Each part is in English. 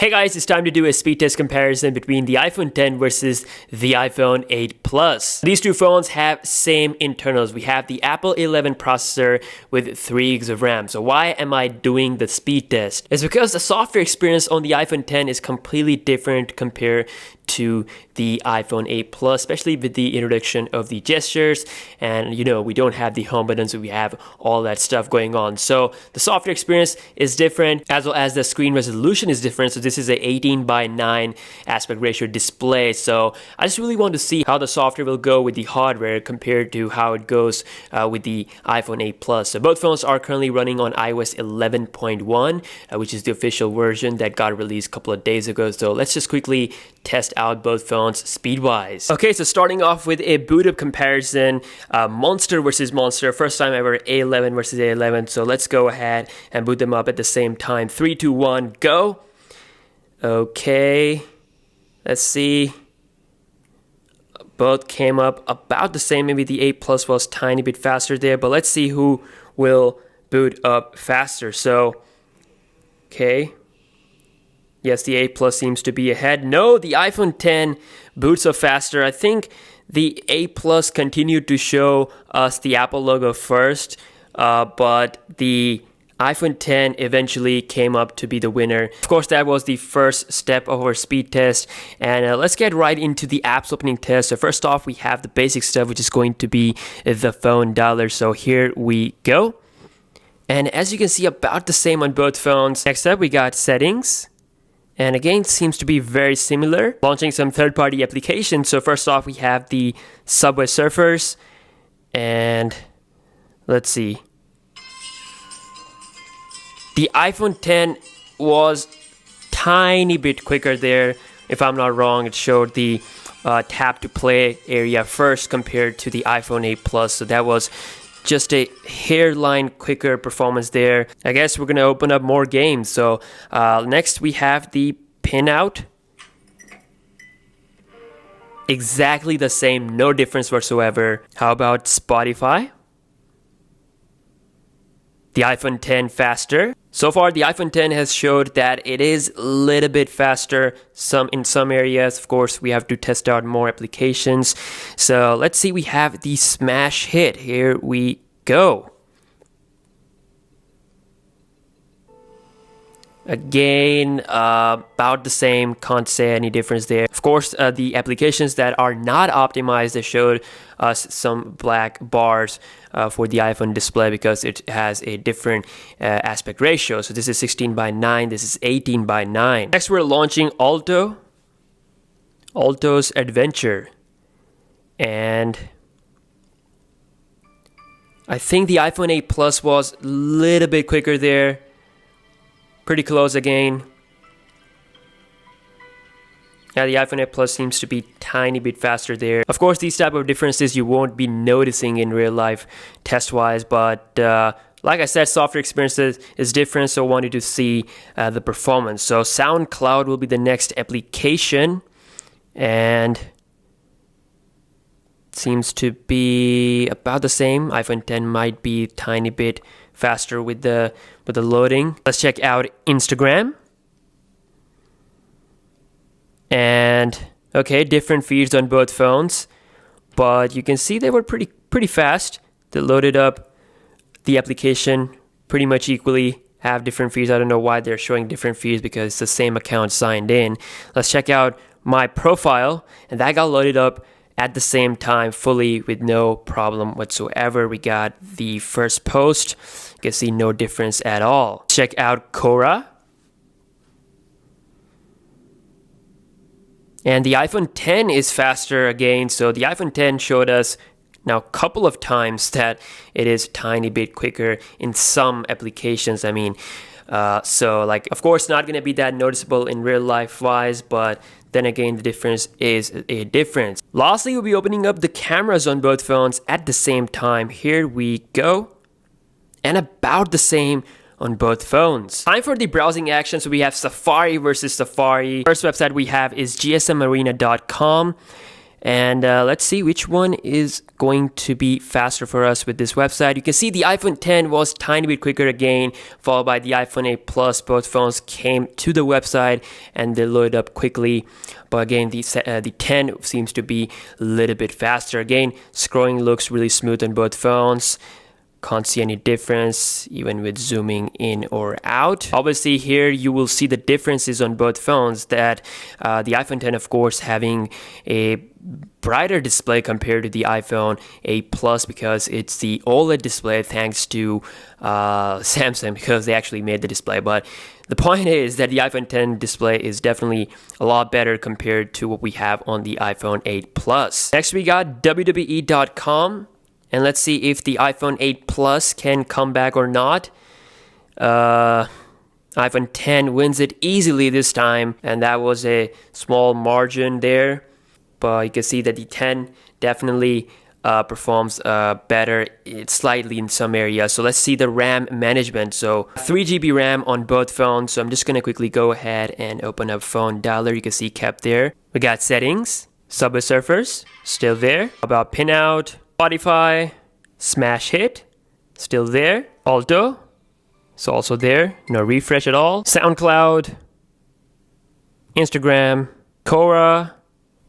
Hey guys, it's time to do a speed test comparison between the iPhone 10 versus the iPhone 8 Plus. These two phones have same internals. We have the Apple 11 processor with 3 GB of RAM. So why am I doing the speed test? It's because the software experience on the iPhone 10 is completely different compared to the iPhone 8 Plus, especially with the introduction of the gestures, and we don't have the home button, so we have all that stuff going on. So the software experience is different, as well as the screen resolution is different. So this is a 18:9 aspect ratio display. So I just really want to see how the software will go with the hardware compared to how it goes with the iPhone 8 Plus. So both phones are currently running on iOS 11.1, which is the official version that got released a couple of days ago. So let's just quickly test out both phones speed-wise. Okay, so starting off with a boot-up comparison, Monster versus Monster, first time ever, A11 versus A11. So let's go ahead and boot them up at the same time. 3, 2, 1, go. Okay, let's see. Both came up about the same. Maybe the 8 Plus was a tiny bit faster there, but let's see who will boot up faster. So, okay. Yes, the 8 Plus seems to be ahead. No, the iPhone 10 boots up faster. I think the 8 Plus continued to show us the Apple logo first, but the iPhone 10 eventually came up to be the winner. Of course, that was the first step of our speed test. And let's get right into the apps opening test. So first off, we have the basic stuff, which is going to be the phone dialer. So here we go. And as you can see, about the same on both phones. Next up, we got settings. And again, seems to be very similar. Launching some third-party applications. So first off, we have the Subway Surfers. And let's see. The iPhone 10 was tiny bit quicker there. If I'm not wrong, it showed the tap to play area first compared to the iPhone 8 Plus. So that was just a hairline quicker performance there. I guess we're gonna open up more games. So next we have the pinout. Exactly the same, no difference whatsoever. How about Spotify? The iPhone 10 faster. So far, the iPhone 10 has showed that it is a little bit faster in some areas. Of course, we have to test out more applications. So let's see, we have the smash hit. Here we go. Again, about the same, can't say any difference there. Of course, the applications that are not optimized, they showed us some black bars for the iPhone display because it has a different aspect ratio. So this is 16:9, this is 18:9. Next, we're launching Alto's Adventure. And I think the iPhone 8 Plus was a little bit quicker there. Pretty close again. Yeah, the iPhone 8 Plus seems to be tiny bit faster there. Of course, these type of differences you won't be noticing in real life test-wise, but like I said, software experience is different, so I wanted to see the performance. So SoundCloud will be the next application, and seems to be about the same. iPhone 10 might be a tiny bit faster with the loading. Let's check out Instagram. And okay, different feeds on both phones, but you can see they were pretty fast. They loaded up the application pretty much equally, have different feeds. I don't know why they're showing different feeds because it's the same account signed in. Let's check out my profile, and that got loaded up at the same time fully with no problem whatsoever. We got the first post. You can see no difference at all. Check out Quora. And the iPhone 10 is faster again. So the iPhone 10 showed us now a couple of times that it is a tiny bit quicker in some applications. I mean, so like, of course, not going to be that noticeable in real life wise, but then again, the difference is a difference. Lastly, we'll be opening up the cameras on both phones at the same time. Here we go. And about the same on both phones. Time for the browsing action. So we have Safari versus Safari. First website we have is gsmarena.com. And let's see which one is going to be faster for us with this website. You can see the iPhone 10 was tiny bit quicker again, followed by the iPhone 8 Plus. Both phones came to the website and they loaded up quickly. But again, the 10 seems to be a little bit faster. Again, scrolling looks really smooth on both phones. Can't see any difference even with zooming in or out. Obviously here you will see the differences on both phones, that the iPhone 10 of course having a brighter display compared to the iPhone 8 Plus because it's the OLED display thanks to Samsung, because they actually made the display. But the point is that the iPhone 10 display is definitely a lot better compared to what we have on the iPhone 8 Plus. Next we got WWE.com. And let's see if the iPhone 8 Plus can come back or not. iPhone 10 wins it easily this time, and that was a small margin there. But you can see that the 10 definitely performs better slightly in some areas. So let's see the RAM management. So 3 GB RAM on both phones. So I'm just going to quickly go ahead and open up phone dialer. You can see kept there. We got settings, Subway Surfers, still there. About pinout. Spotify, smash hit, still there. Alto, it's also there. No refresh at all. SoundCloud, Instagram, Quora,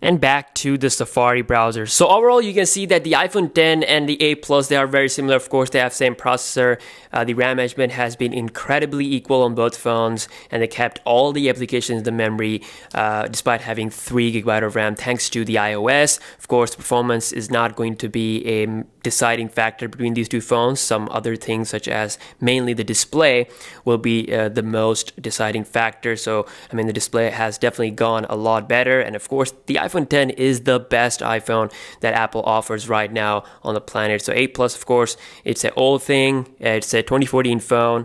and back to the Safari browser. So overall, you can see that the iPhone 10 and the 8 Plus, they are very similar. Of course, they have same processor. The RAM management has been incredibly equal on both phones, and they kept all the applications in the memory despite having 3 GB of RAM thanks to the iOS. Of course, performance is not going to be a deciding factor between these two phones. Some other things, such as mainly the display, will be the most deciding factor. So, I mean, the display has definitely gone a lot better. And of course, the iPhone 10 is the best iPhone that Apple offers right now on the planet. So 8 Plus, of course, it's an old thing. It's a 2014 phone.